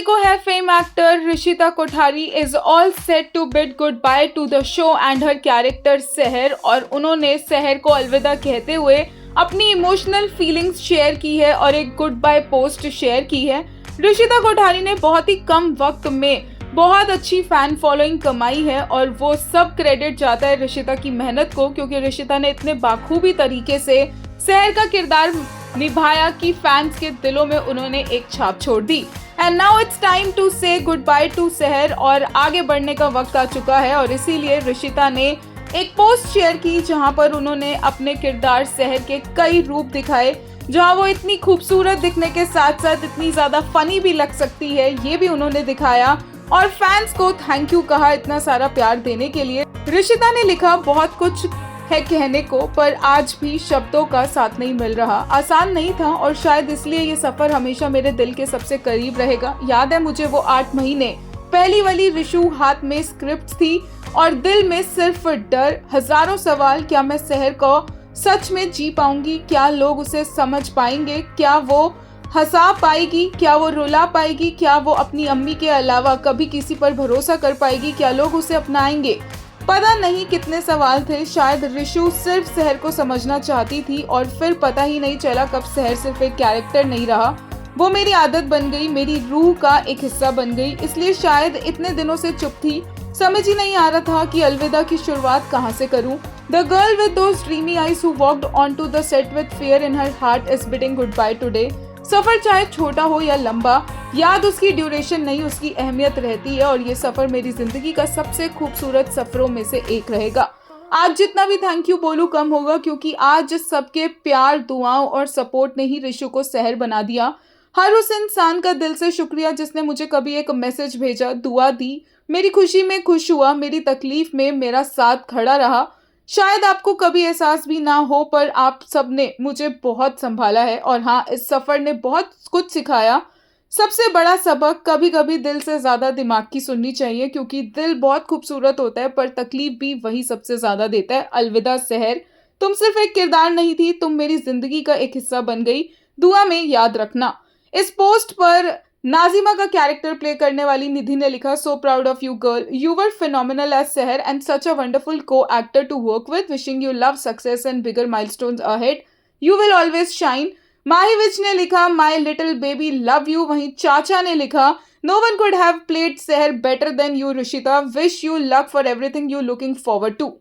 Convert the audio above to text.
को है fame actor Rishita Kothari is all set to bid good bye to the show and her character Sahar, और उन्होंने सहर को अलविदा कहते हुए अपनी इमोशनल फीलिंग्स शेयर की है और एक गुड बाय पोस्ट शेयर की है। ऋषिता कोठारी ने बहुत ही कम वक्त में बहुत अच्छी फैन फॉलोइंग कमाई है और वो सब क्रेडिट जाता है ऋषिता की मेहनत को, क्योंकि ऋषिता ने इतने बाखूबी तरीके से सहर का किरदार निभाया कि फैंस के दिलों में उन्होंने एक छाप छोड़ दी। And now it's time to say good bye to Sehar, और आगे बढ़ने का वक्त आ चुका है और इसीलिए ऋषिता ने एक पोस्ट शेयर की जहां पर उन्होंने अपने किरदार सहर के कई रूप दिखाए, जहां वो इतनी खूबसूरत दिखने के साथ साथ इतनी ज्यादा फनी भी लग सकती है, ये भी उन्होंने दिखाया और फैंस को थैंक यू कहा इतना सारा प्यार देने के लिए। ऋषिता ने लिखा, बहुत कुछ है कहने को पर आज भी शब्दों का साथ नहीं मिल रहा। आसान नहीं था और शायद इसलिए ये सफर हमेशा मेरे दिल के सबसे करीब रहेगा। याद है मुझे वो 8 महीने पहली वाली ऋषु हाथ में स्क्रिप्ट थी और दिल में सिर्फ डर, हजारों सवाल। क्या मैं सहर को सच में जी पाऊंगी? क्या लोग उसे समझ पाएंगे? क्या वो हंसा पाएगी? क्या वो रुला पाएगी? क्या वो अपनी अम्मी के अलावा कभी किसी पर भरोसा कर पाएगी? क्या लोग उसे अपनाएंगे? पता नहीं कितने सवाल थे। शायद ऋषु सिर्फ सहर को समझना चाहती थी और फिर पता ही नहीं चला कब सहर सिर्फ एक कैरेक्टर नहीं रहा, वो मेरी आदत बन गई, मेरी रूह का एक हिस्सा बन गई। इसलिए शायद इतने दिनों से चुप थी, समझ ही नहीं आ रहा था कि अलविदा की शुरुआत कहाँ से करूं। The girl with those dreamy eyes who walked on to the set with fear in her heart is bidding good bye today. सफर चाहे छोटा हो या लंबा, याद उसकी ड्यूरेशन नहीं उसकी अहमियत रहती है और ये सफर मेरी जिंदगी का सबसे खूबसूरत सफरों में से एक रहेगा। आज जितना भी थैंक यू बोलूं कम होगा, क्योंकि आज सबके प्यार, दुआओं और सपोर्ट ने ही ऋषु को सहर बना दिया। हर उस इंसान का दिल से शुक्रिया जिसने मुझे कभी एक मैसेज भेजा, दुआ दी, मेरी खुशी में खुश हुआ, मेरी तकलीफ में मेरा साथ खड़ा रहा। शायद आपको कभी एहसास भी ना हो पर आप सबने मुझे बहुत संभाला है और हाँ, इस सफर ने बहुत कुछ सिखाया। सबसे बड़ा सबक, कभी कभी दिल से ज्यादा दिमाग की सुननी चाहिए, क्योंकि दिल बहुत खूबसूरत होता है पर तकलीफ भी वही सबसे ज्यादा देता है। अलविदा सहर, तुम सिर्फ एक किरदार नहीं थी, तुम मेरी जिंदगी का एक हिस्सा बन गई, दुआ में याद रखना। इस पोस्ट पर नाजिमा का कैरेक्टर प्ले करने वाली निधि ने लिखा, so proud of you girl, you were phenomenal as Sehar and such a wonderful co actor to work with, wishing you love, success and bigger milestones ahead, you will always shine. Mahi Vij ने लिखा, my little baby love you. वहीं चाचा ने लिखा, no one could have played Sehar better than you Rishita, wish you luck for everything you looking forward to.